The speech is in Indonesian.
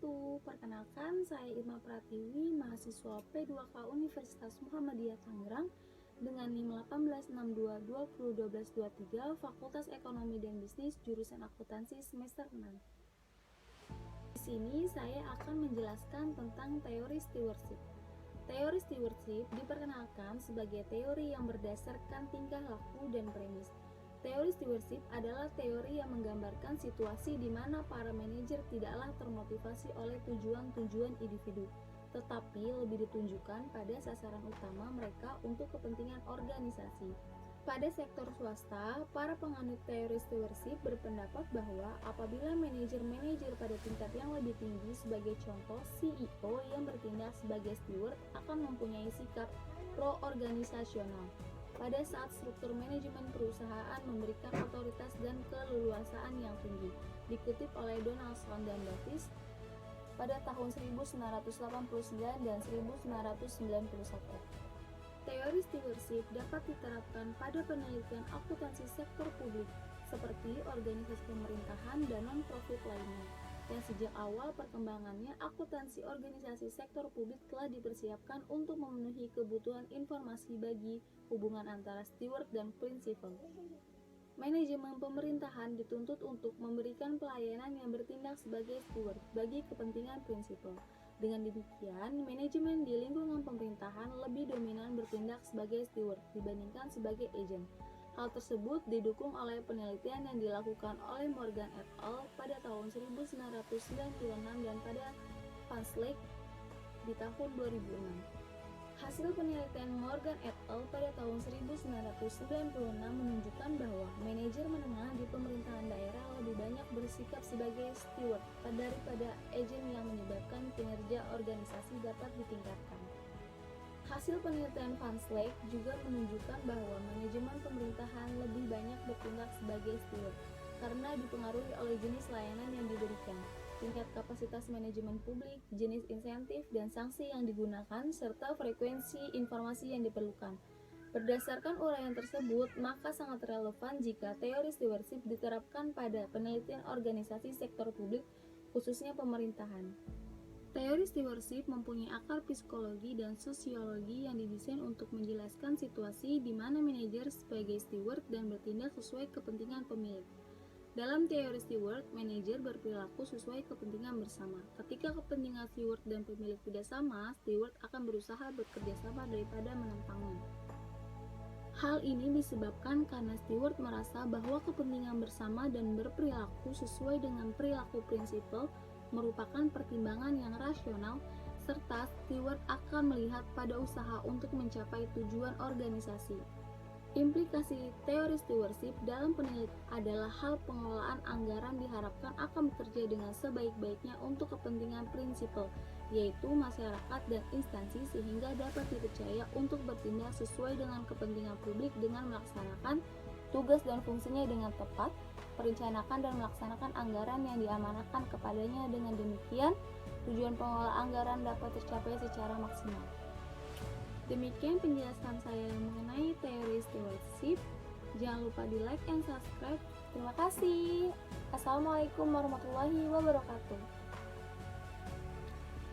wabarakatuh. Perkenalkan, saya Irma Pratiwi, mahasiswa P2K Universitas Muhammadiyah Tangerang dengan NIM 1862201223 Fakultas Ekonomi dan Bisnis jurusan Akuntansi semester 6. Di sini saya akan menjelaskan tentang teori stewardship. Teori stewardship diperkenalkan sebagai teori yang berdasarkan tingkah laku dan premis. Teori stewardship adalah teori yang menggambarkan situasi di mana para manajer tidaklah termotivasi oleh tujuan-tujuan individu, tetapi lebih ditunjukkan pada sasaran utama mereka untuk kepentingan organisasi. Pada sektor swasta, para penganut teori stewardship berpendapat bahwa apabila manajer-manajer pada tingkat yang lebih tinggi, sebagai contoh CEO yang bertindak sebagai steward, akan mempunyai sikap pro-organisasional. Pada saat struktur manajemen perusahaan memberikan otoritas dan keleluasaan yang tinggi, dikutip oleh Donaldson dan Davis pada tahun 1989 dan 1991. Teori stewardship dapat diterapkan pada penelitian akuntansi sektor publik, seperti organisasi pemerintahan dan non-profit lainnya, yang sejak awal perkembangannya akuntansi organisasi sektor publik telah dipersiapkan untuk memenuhi kebutuhan informasi bagi hubungan antara steward dan prinsipal. Manajemen pemerintahan dituntut untuk memberikan pelayanan yang bertindak sebagai steward bagi kepentingan prinsipal. Dengan demikian, manajemen di lingkungan pemerintahan lebih dominan bertindak sebagai steward dibandingkan sebagai agent. Hal tersebut didukung oleh penelitian yang dilakukan oleh Morgan et al. Pada tahun 1996 dan pada Van Slyke di tahun 2006. Hasil penelitian Morgan et al. Pada tahun 1996 menunjukkan bahwa manajer menengah di pemerintahan daerah lebih banyak bersikap sebagai steward daripada agen, yang menyebabkan kinerja organisasi dapat ditingkatkan. Hasil penelitian Van Slyke juga menunjukkan bahwa manajemen pemerintahan lebih banyak bertindak sebagai steward karena dipengaruhi oleh jenis layanan yang diberikan, tingkat kapasitas manajemen publik, jenis insentif dan sanksi yang digunakan, serta frekuensi informasi yang diperlukan. Berdasarkan uraian tersebut, maka sangat relevan jika teori stewardship diterapkan pada penelitian organisasi sektor publik, khususnya pemerintahan. Teori stewardship mempunyai akar psikologi dan sosiologi yang didesain untuk menjelaskan situasi di mana manajer sebagai steward dan bertindak sesuai kepentingan pemilik. Dalam teori steward, manajer berperilaku sesuai kepentingan bersama. Ketika kepentingan steward dan pemilik tidak sama, steward akan berusaha bekerja sama daripada menentangnya. Hal ini disebabkan karena steward merasa bahwa kepentingan bersama dan berperilaku sesuai dengan perilaku prinsipal merupakan pertimbangan yang rasional, serta steward akan melihat pada usaha untuk mencapai tujuan organisasi. Implikasi teori stewardship dalam penelitian adalah hal pengelolaan anggaran diharapkan akan bekerja dengan sebaik-baiknya untuk kepentingan prinsipal, yaitu masyarakat dan instansi, sehingga dapat dipercaya untuk bertindak sesuai dengan kepentingan publik dengan melaksanakan tugas dan fungsinya dengan tepat, merencanakan dan melaksanakan anggaran yang diamanahkan kepadanya. Dengan demikian, tujuan pengelola anggaran dapat tercapai secara maksimal. Demikian penjelasan saya mengenai teori stewardship. Jangan lupa di like and subscribe. Terima kasih. Assalamualaikum warahmatullahi wabarakatuh.